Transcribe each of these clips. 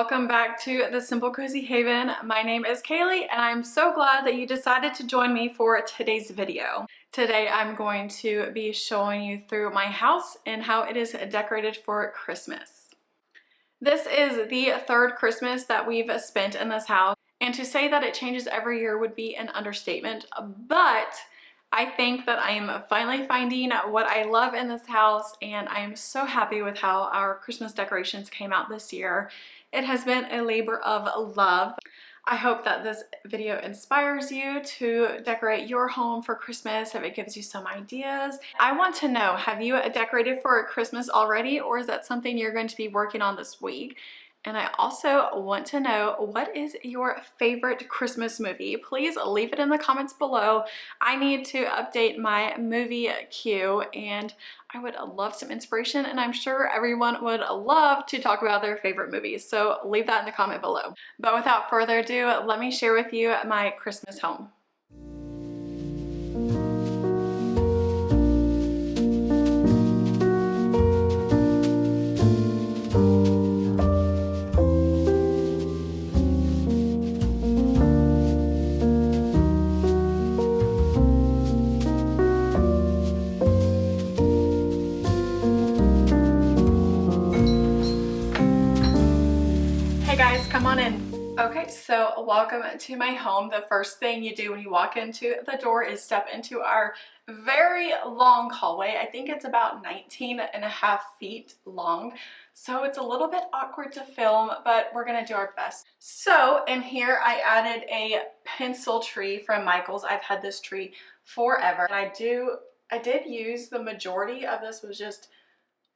welcome back to the Simple Cozy Haven. My name is Kaylee and I'm so glad that you decided to join me for today's video. Today I'm going to be showing you through my house and how it is decorated for Christmas. This is the third Christmas that we've spent in this house, and to say that it changes every year would be an understatement, but I think that I am finally finding what I love in this house, and I am so happy with how our Christmas decorations came out this year. It has been a labor of love. I hope that this video inspires you to decorate your home for Christmas, if it gives you some ideas. I want to know, have you decorated for Christmas already, or is that something you're going to be working on this week? And I also want to know, what is your favorite Christmas movie? Please leave it in the comments below. I need to update my movie queue and I would love some inspiration, and I'm sure everyone would love to talk about their favorite movies. So leave that in the comment below. But without further ado, let me share with you my Christmas home. Guys, come on in. Okay, so welcome to my home. The first thing you do when you walk into the door is step into our very long hallway. I think it's about 19.5 feet long, so it's a little bit awkward to film, but we're gonna do our best. So in here I added a pencil tree from Michael's. I've had this tree forever, and I did use the majority of this was just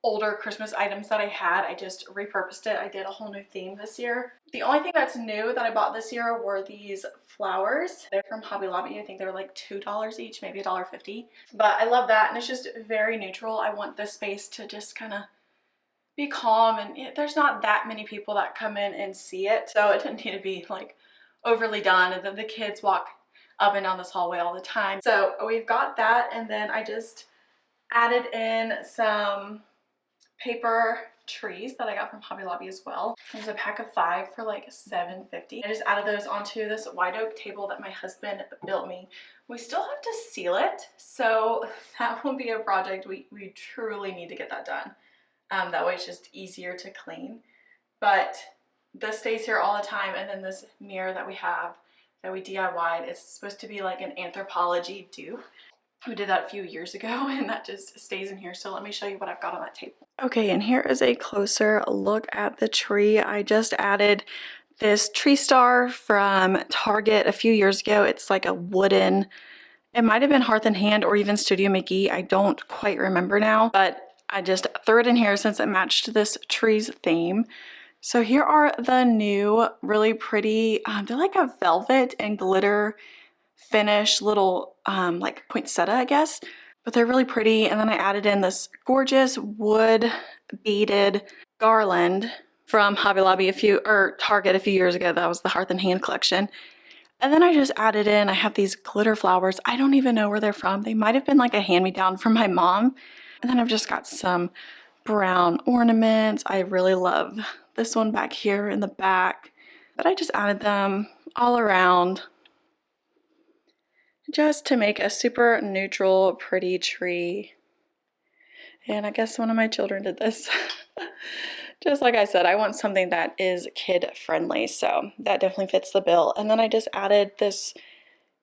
older Christmas items that I had. I just repurposed it. I did a whole new theme this year. The only thing that's new that I bought this year were these flowers. They're from Hobby Lobby. I think they were like $2 each, maybe $1.50. But I love that, and it's just very neutral. I want this space to just kind of be calm, and there's not that many people that come in and see it, so it didn't need to be like overly done, and then the kids walk up and down this hallway all the time. So we've got that, and then I just added in some paper trees that I got from Hobby Lobby as well. There's a pack of 5 for like $7.50. I just added those onto this white oak table that my husband built me. We still have to seal it, so that will be a project. We truly need to get that done. That way it's just easier to clean. But this stays here all the time, and then this mirror that we have that we DIY'd, it's supposed to be like an anthropology dupe. We did that a few years ago, and that just stays in here. So let me show you what I've got on that table. Okay, and here is a closer look at the tree. I just added this tree star from Target a few years ago. It's like a wooden, it might have been Hearth and Hand or even Studio McGee. I don't quite remember now, but I just threw it in here since it matched this tree's theme. So here are the new really pretty, they're like a velvet and glitter finish little like poinsettia, I guess, but they're really pretty. And then I added in this gorgeous wood beaded garland from Hobby Lobby Target a few years ago. That was the Hearth and Hand collection. And then I just added in, I have these glitter flowers. I don't even know where they're from. They might have been like a hand-me-down from my mom. And then I've just got some brown ornaments. I really love this one back here in the back, but I just added them all around just to make a super neutral, pretty tree. And I guess one of my children did this. Just like I said, I want something that is kid friendly, so that definitely fits the bill. And then I just added this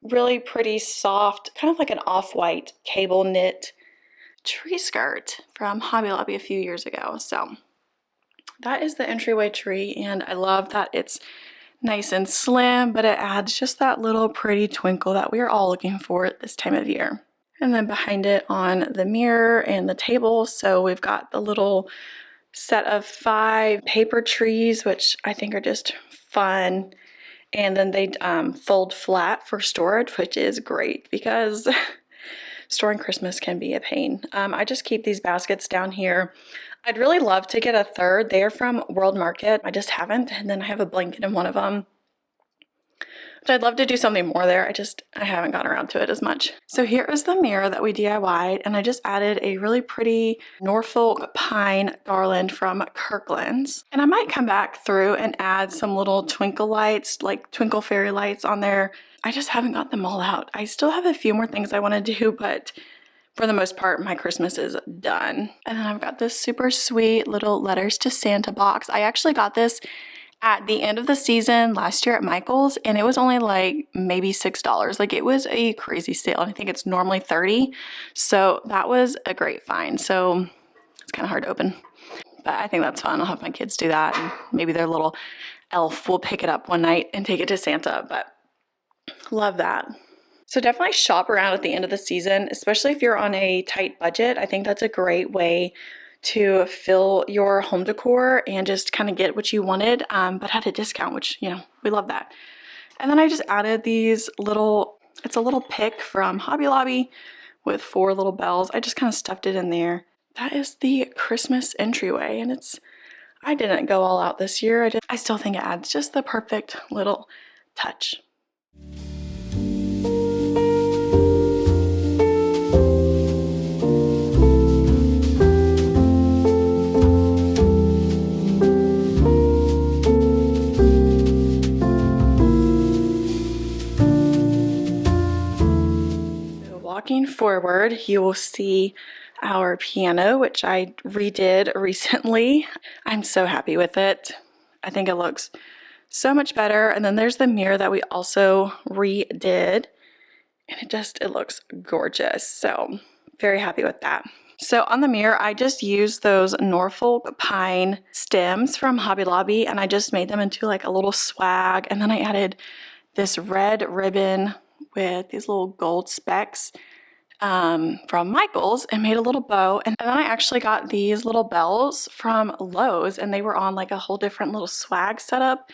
really pretty soft, kind of like an off-white cable knit tree skirt from Hobby Lobby a few years ago. So that is the entryway tree, and I love that it's nice and slim, but it adds just that little pretty twinkle that we are all looking for at this time of year. And then behind it on the mirror and the table, so we've got the little set of 5 paper trees, which I think are just fun. And then they fold flat for storage, which is great because storing Christmas can be a pain. I just keep these baskets down here. I'd really love to get a third. They're from World Market. I just haven't. And then I have a blanket in one of them. which I'd love to do something more there. I haven't gotten around to it as much. So here is the mirror that we DIY'd, and I just added a really pretty Norfolk pine garland from Kirkland's. And I might come back through and add some little twinkle lights, like twinkle fairy lights on there. I just haven't got them all out. I still have a few more things I want to do, but for the most part, my Christmas is done. And then I've got this super sweet little letters to Santa box. I actually got this at the end of the season last year at Michael's, and it was only like maybe $6. Like, it was a crazy sale, and I think it's normally $30. So that was a great find. So it's kind of hard to open, but I think that's fun. I'll have my kids do that, and maybe their little elf will pick it up one night and take it to Santa, but love that. So definitely shop around at the end of the season, especially if you're on a tight budget. I think that's a great way to fill your home decor and just kind of get what you wanted, but at a discount, which, you know, we love that. And then I just added these it's a little pick from Hobby Lobby with 4 little bells. I just kind of stuffed it in there. That is the Christmas entryway, and I didn't go all out this year. I still think it adds just the perfect little touch. Walking forward, you will see our piano, which I redid recently. I'm so happy with it. I think it looks so much better. And then there's the mirror that we also redid, and it looks gorgeous. So very happy with that. So on the mirror, I just used those Norfolk pine stems from Hobby Lobby, and I just made them into like a little swag. And then I added this red ribbon with these little gold specks from Michael's and made a little bow. And then I actually got these little bells from Lowe's, and they were on like a whole different little swag setup.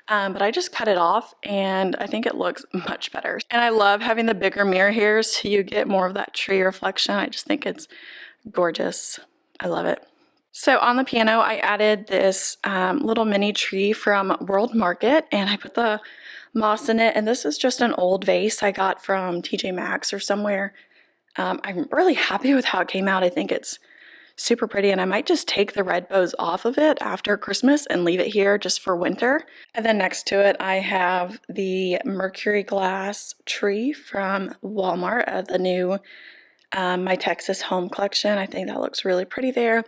But I just cut it off, and I think it looks much better. And I love having the bigger mirror here so you get more of that tree reflection. I just think it's gorgeous. I love it. So on the piano, I added this little mini tree from World Market, and I put the moss in it. And this is just an old vase I got from TJ Maxx or somewhere. I'm really happy with how it came out. I think it's super pretty, and I might just take the red bows off of it after Christmas and leave it here just for winter. And then next to it, I have the mercury glass tree from Walmart, the new My Texas Home collection. I think that looks really pretty there.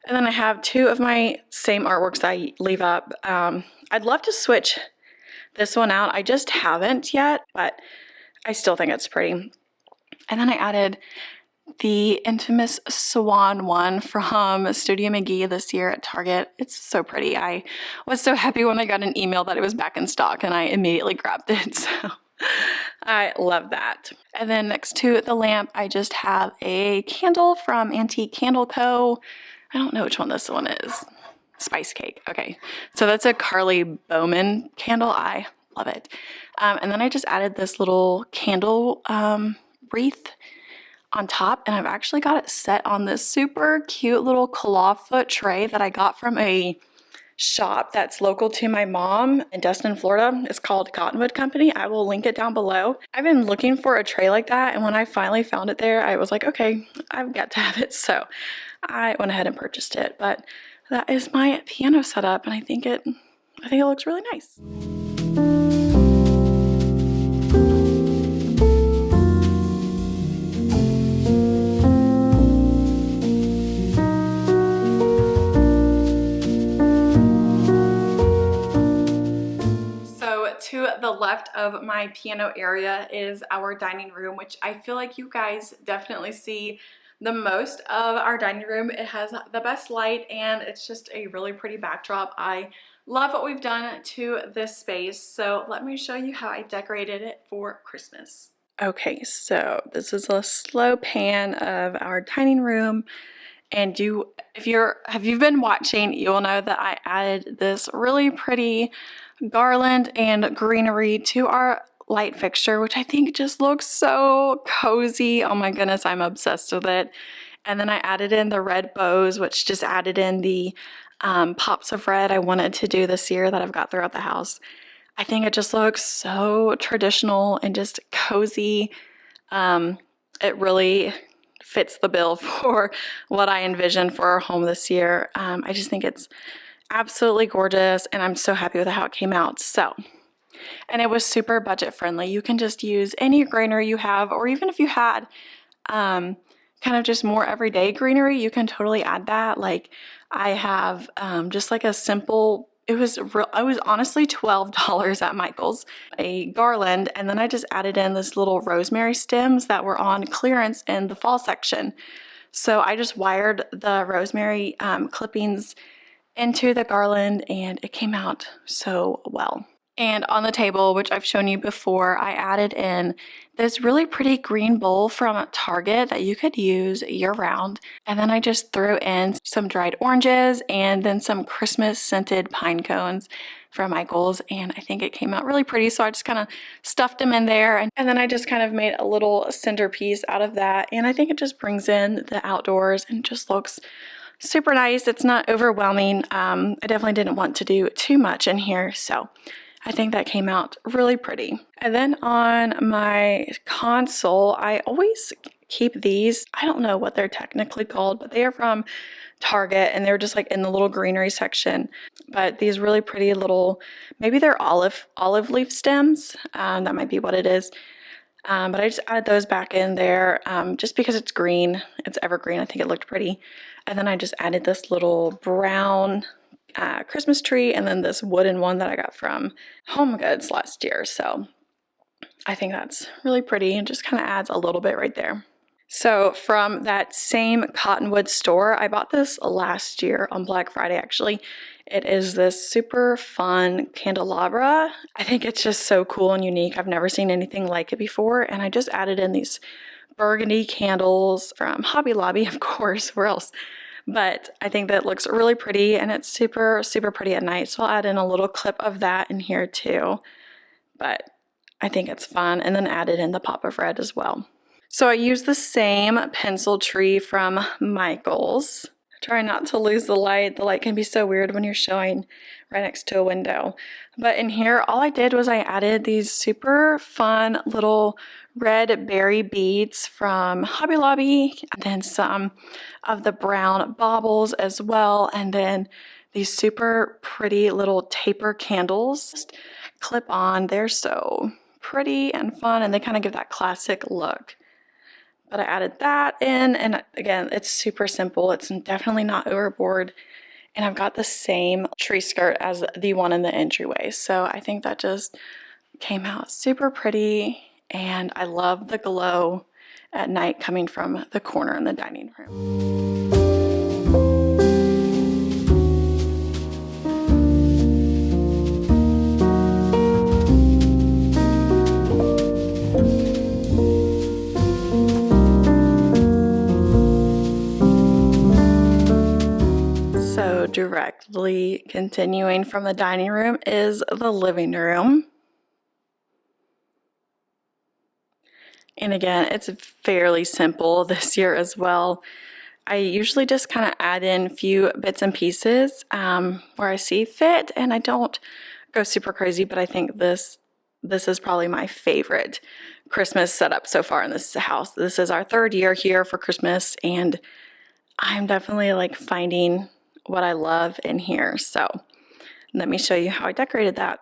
And then I have 2 of my same artworks that I leave up. I'd love to switch this one out. I just haven't yet, but I still think it's pretty. And then I added the infamous swan one from Studio McGee this year at Target. It's so pretty. I was so happy when I got an email that it was back in stock, and I immediately grabbed it. So I love that. And then next to the lamp, I just have a candle from Antique Candle Co. I don't know which one this one is. Spice Cake. Okay. So that's a Carly Bowman candle. I love it. And then I just added this little candle wreath on top, and I've actually got it set on this super cute little clawfoot tray that I got from a shop that's local to my mom in Destin, Florida. It's called Cottonwood Company. I will link it down below. I've been looking for a tray like that, and when I finally found it there, I was like, okay, I've got to have it. So I went ahead and purchased it. But that is my piano setup, and I think it looks really nice. To the left of my piano area is our dining room, which I feel like you guys definitely see the most of our dining room. It has the best light, and it's just a really pretty backdrop. I love what we've done to this space. So let me show you how I decorated it for Christmas. Okay, so this is a slow pan of our dining room. And if you've been watching, you will know that I added this really pretty garland and greenery to our light fixture, which I think just looks so cozy. Oh my goodness, I'm obsessed with it. And then I added in the red bows, which just added in the pops of red I wanted to do this year that I've got throughout the house. I think it just looks so traditional and just cozy. It really fits the bill for what I envisioned for our home this year. I just think it's absolutely gorgeous, and I'm so happy with how it came out. So, and it was super budget friendly. You can just use any greenery you have, or even if you had kind of just more everyday greenery, you can totally add that. Like I have just like a simple, it was honestly $12 at Michael's, a garland, and then I just added in this little rosemary stems that were on clearance in the fall section. So I just wired the rosemary clippings into the garland, and it came out so well. And on the table, which I've shown you before, I added in this really pretty green bowl from Target that you could use year round. And then I just threw in some dried oranges and then some Christmas scented pine cones from Michael's. And I think it came out really pretty. So I just kind of stuffed them in there. And then I just kind of made a little centerpiece out of that. And I think it just brings in the outdoors and just looks super nice. It's not overwhelming. I definitely didn't want to do too much in here. So I think that came out really pretty. And then on my console, I always keep these. I don't know what they're technically called, but they are from Target, and they're just like in the little greenery section. But these really pretty little, maybe they're olive leaf stems. That might be what it is. But I just added those back in there just because it's green. It's evergreen. I think it looked pretty. And then I just added this little brown Christmas tree, and then this wooden one that I got from Home Goods last year. So I think that's really pretty and just kind of adds a little bit right there. So from that same Cottonwood store, I bought this last year on Black Friday actually. It is this super fun candelabra. I think it's just so cool and unique. I've never seen anything like it before, and I just added in these burgundy candles from Hobby Lobby, of course, where else? But I think that looks really pretty, and it's super, super pretty at night. So I'll add in a little clip of that in here too. But I think it's fun, and then added in the pop of red as well. So I used the same pencil tree from Michael's. Try not to lose the light. The light can be so weird when you're showing right next to a window. But in here, all I did was I added these super fun little red berry beads from Hobby Lobby, and then some of the brown baubles as well, and then these super pretty little taper candles. Just clip on. They're so pretty and fun, and they kind of give that classic look. But I added that in, and again, it's super simple. It's definitely not overboard. And I've got the same tree skirt as the one in the entryway. So I think that just came out super pretty, and I love the glow at night coming from the corner in the dining room. Directly continuing from the dining room is the living room. And again, it's fairly simple this year as well. I usually just kind of add in a few bits and pieces where I see fit, and I don't go super crazy, but I think this is probably my favorite Christmas setup so far in this house. This is our third year here for Christmas, and I'm definitely like finding what I love in here. So let me show you how I decorated that.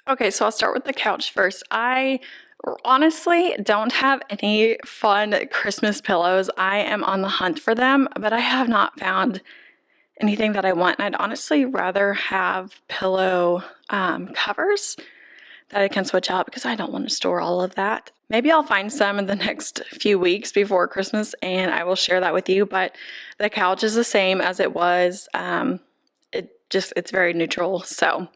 Okay, so I'll start with the couch first. I honestly don't have any fun Christmas pillows. I am on the hunt for them, but I have not found anything that I want. And I'd honestly rather have pillow covers that I can switch out, because I don't want to store all of that. Maybe I'll find some in the next few weeks before Christmas, and I will share that with you. But the couch is the same as it was. It's very neutral. So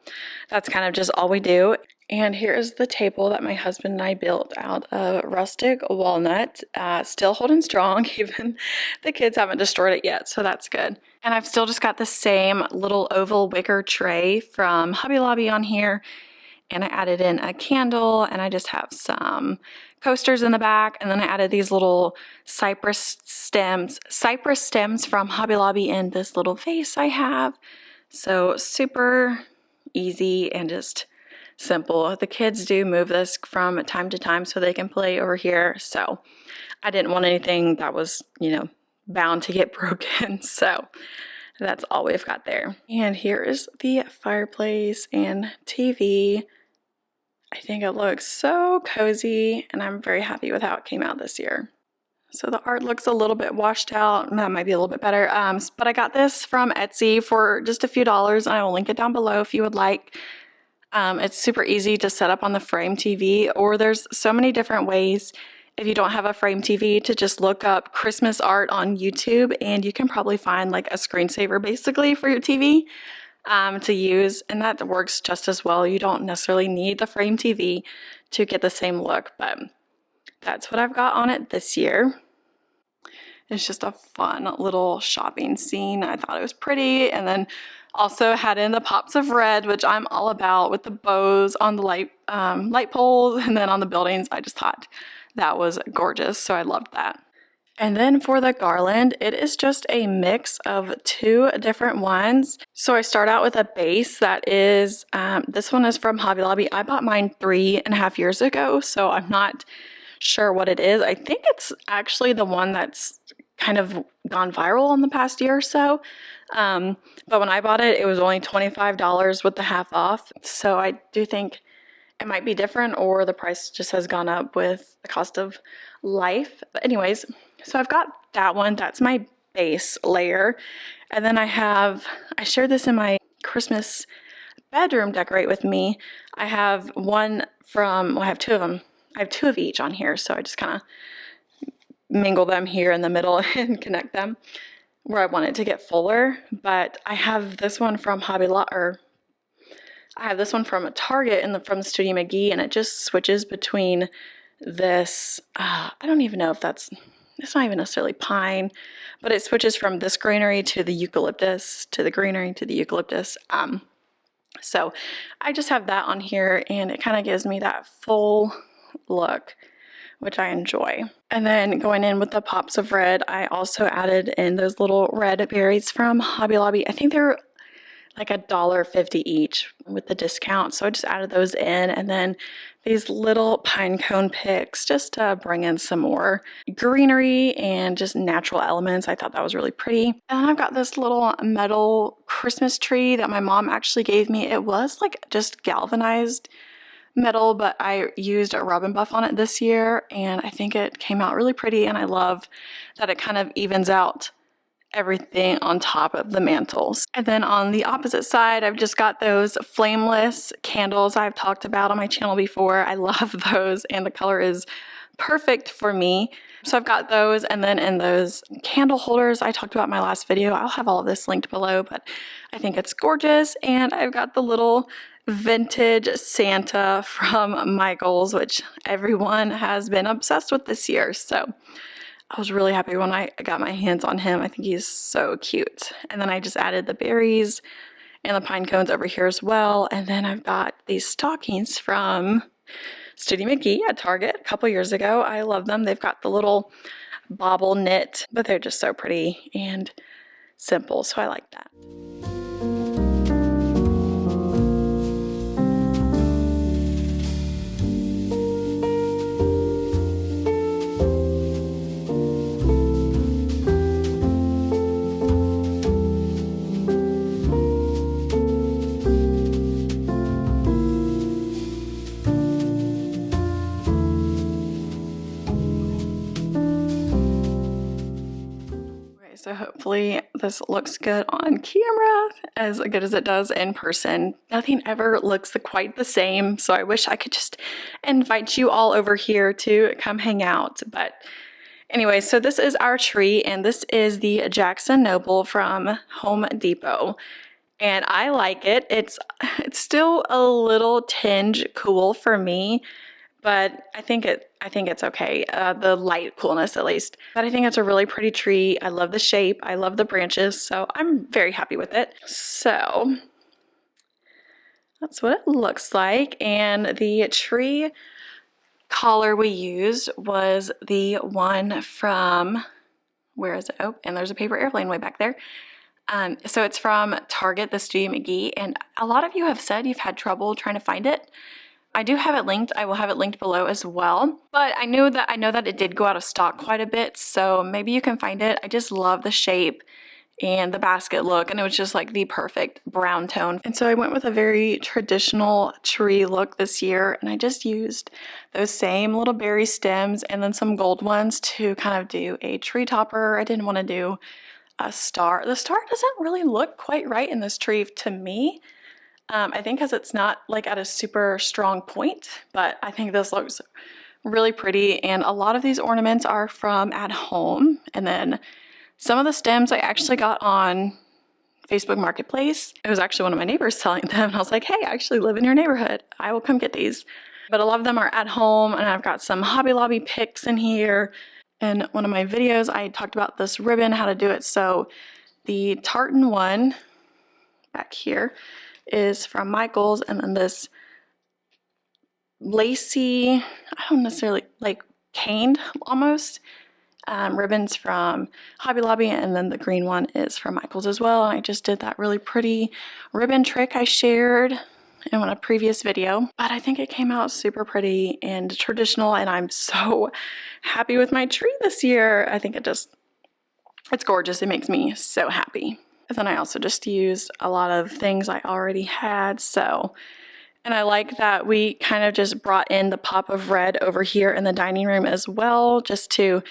that's kind of just all we do. And here's the table that my husband and I built out of rustic walnut. Still holding strong, even the kids haven't destroyed it yet, so that's good. And I've still just got the same little oval wicker tray from Hobby Lobby on here. And I added in a candle, and I just have some coasters in the back. And then I added these little cypress stems from Hobby Lobby in this little vase I have. So super easy and just simple. The kids do move this from time to time so they can play over here, so I didn't want anything that was, you know, bound to get broken, so that's all we've got there. And here is the fireplace and TV. I think it looks so cozy, and I'm very happy with how it came out this year. So the art looks a little bit washed out. That might be a little bit better. But I got this from Etsy for just a few dollars, and I will link it down below if you would like. It's super easy to set up on the Frame TV, or there's so many different ways if you don't have a Frame TV to just look up Christmas art on YouTube, and you can probably find like a screensaver basically for your TV to use, and that works just as well. You don't necessarily need the Frame TV to get the same look, but that's what I've got on it this year. It's just a fun little shopping scene. I thought it was pretty, and then also had in the pops of red, which I'm all about, with the bows on the light poles and then on the buildings. I just thought that was gorgeous, so I loved that. And then for the garland, it is just a mix of two different ones. So I start out with a base that is, this one is from Hobby Lobby. I bought mine 3.5 years ago, so I'm not sure what it is. I think it's actually the one that's kind of gone viral in the past year or so. But when I bought it, it was only $25 with the half off. So I do think it might be different, or the price just has gone up with the cost of life. But anyways, so I've got that one. That's my base layer. And then I shared this in my Christmas bedroom decorate with me. I have one from, well, I have two of them. I have two of each on here, so I just kind of mingle them here in the middle and connect them where I want it to get fuller. But I have this one from Hobby Lobby, or I have this one from a Target from Studio McGee, and it just switches between this, I don't even know if it's not even necessarily pine, but it switches from this greenery to the eucalyptus, to the greenery to the eucalyptus. So I just have that on here, and it kind of gives me that full look, which I enjoy. And then going in with the pops of red, I also added in those little red berries from Hobby Lobby. I think they're like $1.50 each with the discount, so I just added those in. And then these little pine cone picks just to bring in some more greenery and just natural elements. I thought that was really pretty. And then I've got this little metal Christmas tree that my mom actually gave me. It was like just galvanized metal, but I used a rub and buff on it this year, and I think it came out really pretty, and I love that it kind of evens out everything on top of the mantles. And then on the opposite side, I've just got those flameless candles I've talked about on my channel before. I love those, and the color is perfect for me. So I've got those, and then in those candle holders I talked about in my last video, I'll have all of this linked below, but I think it's gorgeous. And I've got the little vintage Santa from Michael's, which everyone has been obsessed with this year. So I was really happy when I got my hands on him. I think he's so cute. And then I just added the berries and the pine cones over here as well. And then I've got these stockings from Studio McGee at Target a couple years ago. I love them. They've got the little bobble knit, but they're just so pretty and simple, so I like that. So hopefully this looks good on camera, as good as it does in person. Nothing ever looks quite the same, so I wish I could just invite you all over here to come hang out. But anyway, so this is our tree, and this is the Jackson Noble from Home Depot. And I like it. It's still a little tinge cool for me, but I think it's okay. The light coolness at least. But I think it's a really pretty tree. I love the shape. I love the branches. So I'm very happy with it. So that's what it looks like. And the tree collar we used was the one from, where is it? Oh, and there's a paper airplane way back there. So it's from Target, the Studio McGee, and a lot of you have said you've had trouble trying to find it. I do have it linked. I will have it linked below as well. But I know that it did go out of stock quite a bit, so maybe you can find it. I just love the shape and the basket look, and it was just like the perfect brown tone. And so I went with a very traditional tree look this year, and I just used those same little berry stems and then some gold ones to kind of do a tree topper. I didn't want to do a star. The star doesn't really look quite right in this tree to me. I think because it's not like at a super strong point, but I think this looks really pretty. And a lot of these ornaments are from at home, and then some of the stems I actually got on Facebook Marketplace. It was actually one of my neighbors selling them, and I was like, hey, I actually live in your neighborhood. I will come get these. But a lot of them are at home, and I've got some Hobby Lobby picks in here. In one of my videos, I talked about this ribbon, how to do it. So the tartan one back here is from Michaels, and then this lacy, I don't necessarily like caned almost, ribbons from Hobby Lobby, and then the green one is from Michaels as well. And I just did that really pretty ribbon trick I shared in a previous video, but I think it came out super pretty and traditional, and I'm so happy with my tree this year. I think it's gorgeous. It makes me so happy. And then I also just used a lot of things I already had, and I like that we kind of just brought in the pop of red over here in the dining room as well, just to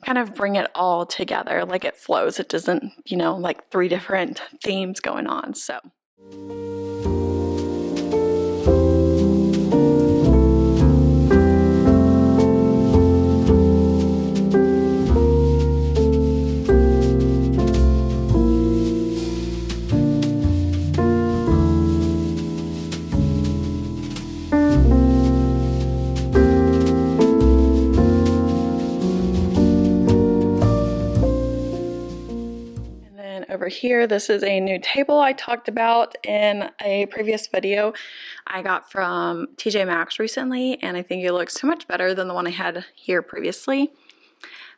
kind of bring it all together, like it flows. It doesn't, like 3 different themes going on, so. Over here, this is a new table I talked about in a previous video I got from TJ Maxx recently, and I think it looks so much better than the one I had here previously.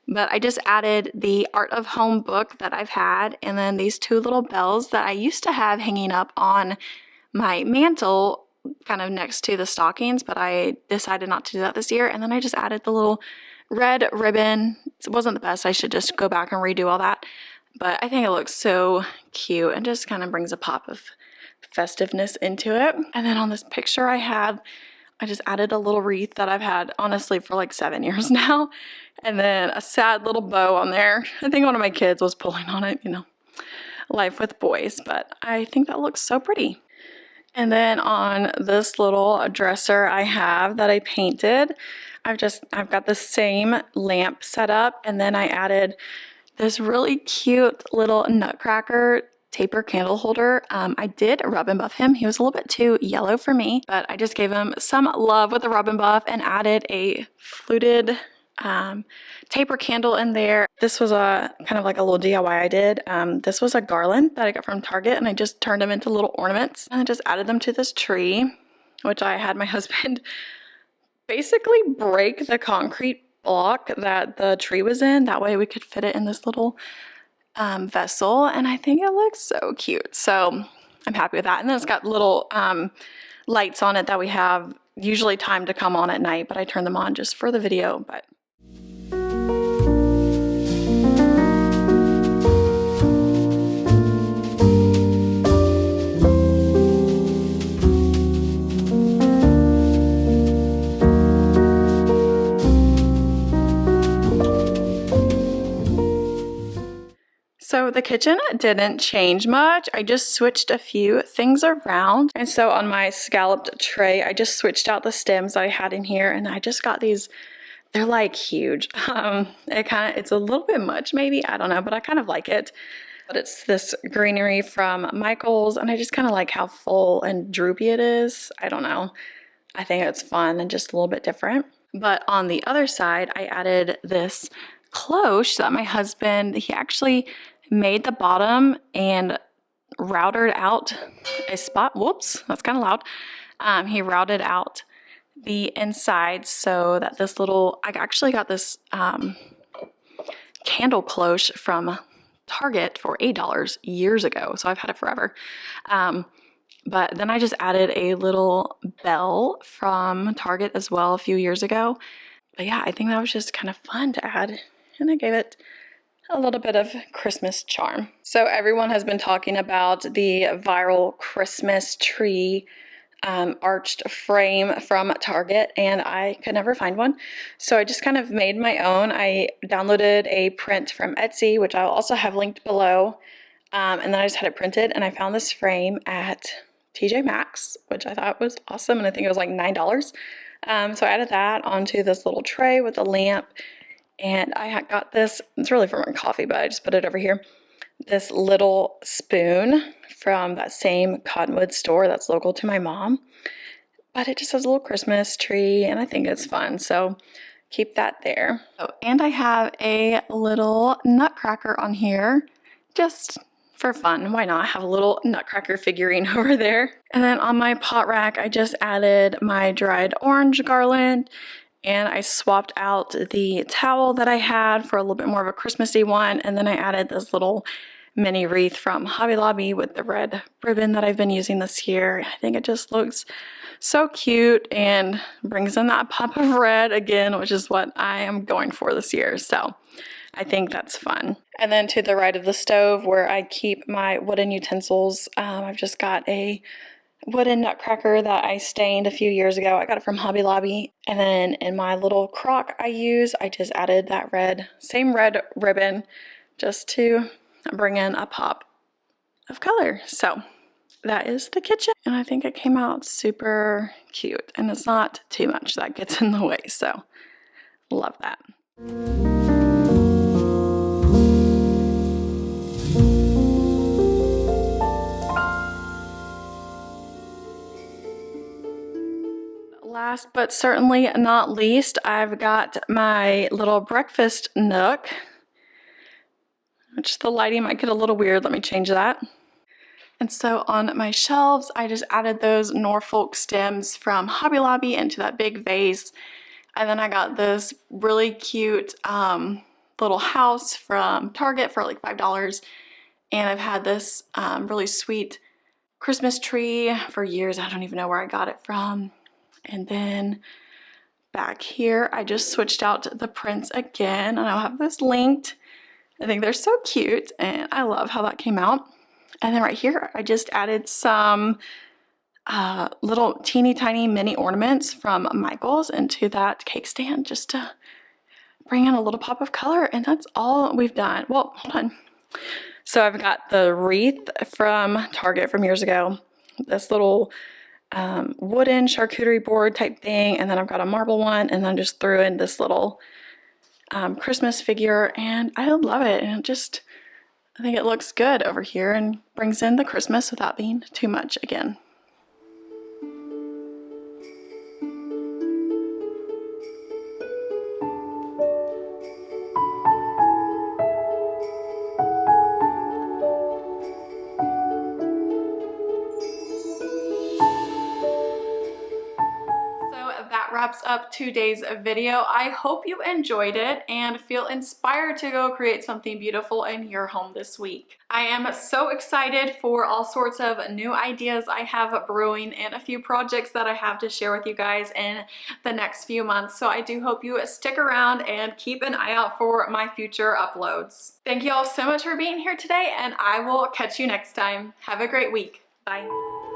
But I just added the Art of Home book that I've had, and then these 2 little bells that I used to have hanging up on my mantle kind of next to the stockings, but I decided not to do that this year. And then I just added the little red ribbon. It wasn't the best. I should just go back and redo all that. But I think it looks so cute and just kind of brings a pop of festiveness into it. And then on this picture I just added a little wreath that I've had honestly for like 7 years now. And then a sad little bow on there. I think one of my kids was pulling on it, life with boys. But I think that looks so pretty. And then on this little dresser I have that I painted, I've got the same lamp set up, and then I added this really cute little nutcracker taper candle holder. I did rub and buff him. He was a little bit too yellow for me, but I just gave him some love with the rub and buff and added a fluted taper candle in there. This was a kind of like a little DIY I did. This was a garland that I got from Target, and I just turned them into little ornaments, and I just added them to this tree, which I had my husband basically break the concrete block that the tree was in. That way we could fit it in this little vessel, and I think it looks so cute. So I'm happy with that. And then it's got little lights on it that we have usually timed to come on at night, but I turn them on just for the video. But so the kitchen didn't change much. I just switched a few things around. And so on my scalloped tray, I just switched out the stems I had in here, and I just got these. They're like huge. It's a little bit much maybe, I don't know, but I kind of like it. But it's this greenery from Michaels, and I just kind of like how full and droopy it is. I don't know. I think it's fun and just a little bit different. But on the other side, I added this cloche that my husband, he actually made the bottom and routed out a spot. Whoops, that's kind of loud. He routed out the inside so that I actually got this candle cloche from Target for $8 years ago, so I've had it forever. But then I just added a little bell from Target as well a few years ago. But yeah, I think that was just kind of fun to add, and I gave it a little bit of Christmas charm. So everyone has been talking about the viral Christmas tree arched frame from Target, and I could never find one. So I just kind of made my own. I downloaded a print from Etsy, which I'll also have linked below. And then I just had it printed, and I found this frame at TJ Maxx, which I thought was awesome, and I think it was like $9. So I added that onto this little tray with a lamp, and I got this, it's really for my coffee, but I just put it over here, this little spoon from that same Cottonwood store that's local to my mom. But it just has a little Christmas tree, and I think it's fun, so keep that there. Oh, and I have a little nutcracker on here, just for fun. Why not have a little nutcracker figurine over there? And then on my pot rack, I just added my dried orange garland, and I swapped out the towel that I had for a little bit more of a Christmassy one, and then I added this little mini wreath from Hobby Lobby with the red ribbon that I've been using this year. I think it just looks so cute and brings in that pop of red again, which is what I am going for this year. So I think that's fun. And then to the right of the stove where I keep my wooden utensils, I've just got a wooden nutcracker that I stained a few years ago. I got it from Hobby Lobby. And then in my little crock I just added that same red ribbon just to bring in a pop of color. So that is the kitchen, and I think it came out super cute, and it's not too much that gets in the way, so love that. Last but certainly not least, I've got my little breakfast nook, which the lighting might get a little weird. Let me change that. And so on my shelves, I just added those Norfolk stems from Hobby Lobby into that big vase. And then I got this really cute little house from Target for like $5. And I've had this really sweet Christmas tree for years. I don't even know where I got it from. And then back here, I just switched out the prints again, and I'll have this linked. I think they're so cute, and I love how that came out. And then right here, I just added some little teeny tiny mini ornaments from Michael's into that cake stand just to bring in a little pop of color, and that's all we've done. Well, hold on. So I've got the wreath from Target from years ago, this little wooden charcuterie board type thing, and then I've got a marble one, and then just threw in this little Christmas figure, and I love it, and I think it looks good over here and brings in the Christmas without being too much again. Wraps up today's video. I hope you enjoyed it and feel inspired to go create something beautiful in your home this week. I am so excited for all sorts of new ideas I have brewing and a few projects that I have to share with you guys in the next few months. So I do hope you stick around and keep an eye out for my future uploads. Thank you all so much for being here today, and I will catch you next time. Have a great week. Bye.